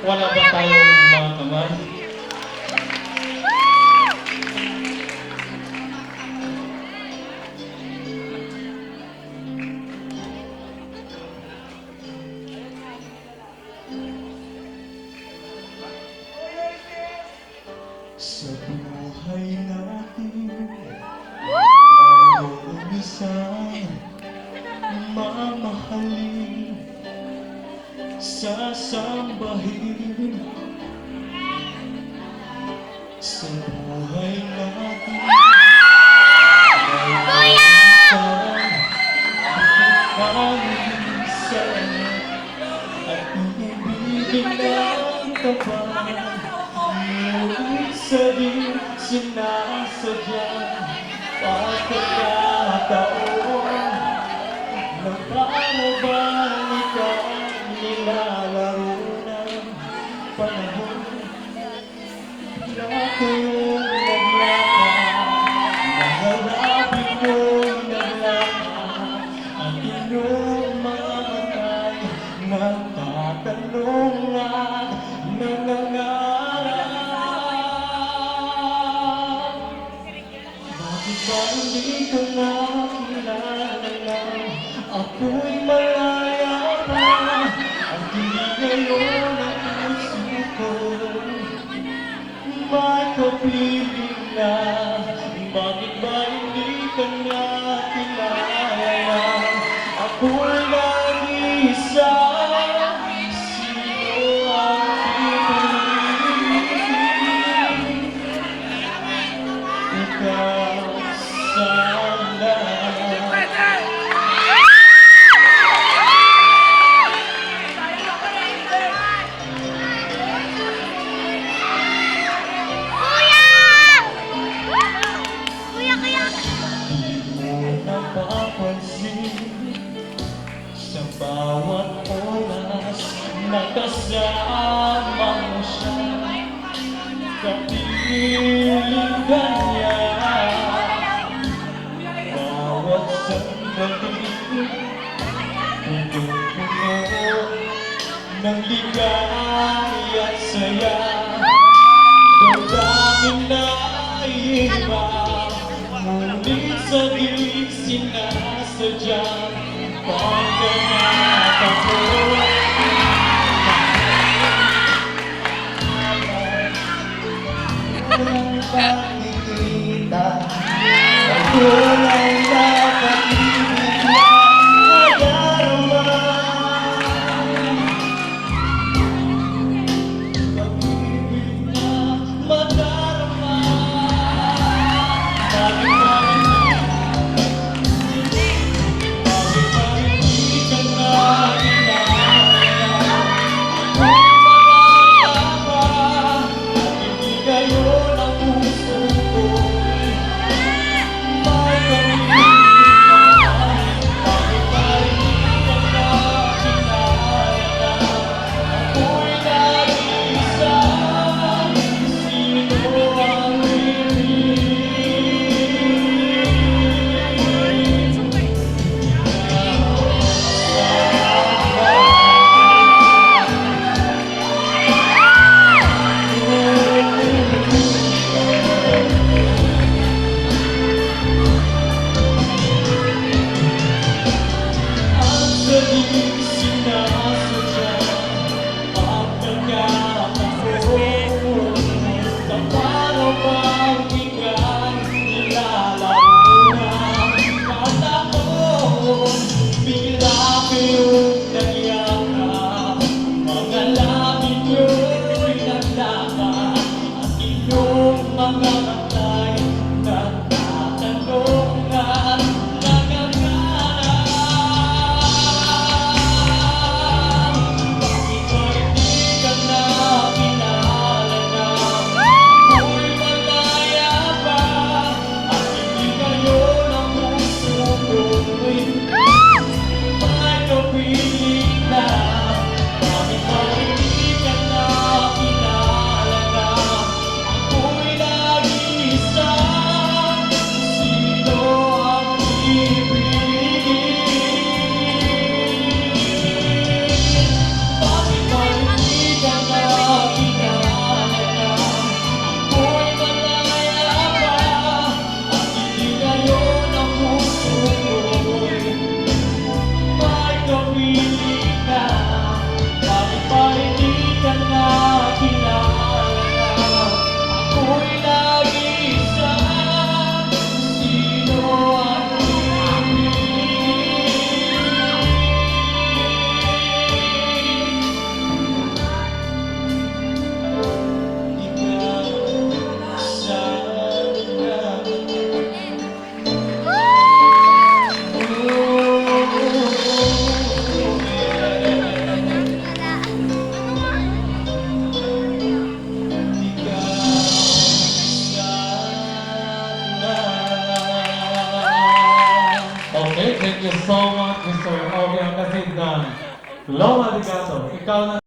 Wala ba tayong mga kamay? Sa buhay natin, mayroong isang mamahalin, sasambahin. Sa buhay natin, mayroong isang pagkakalisan at ibigin ng tapat. Ngunit sa di sinasadya pagkakataon, nagpamabang ikaw nilalaro ng panahon. Na kayong naglakad, naharapin mo'y naglakad, ang inyong mga matay nagtatanong at nangangarap. Bakit ba hindi ka nakilala? Ako'y malaya pa, ang tinig ngayon ang puso ko. May kapiling na, bakit ba hindi ka nakilala? Ako'y nag-iisa, sino ang pipiliin? Ikaw sana. Sa bawat oras nakasama mo siya, kapiling ka niya. Bawat sandali puno-puno ng ligaya at saya. Damdamin na iba, ngunit sa di sinasadya pagkakataon. Walang pakikita, walang napag-ibig na madarama. Pag-ibig na madarama. Ngayon ang puso ko, may Okay, thank you so much, Mr. Ogie Angkatid ng Loma de Gato. Ikaw na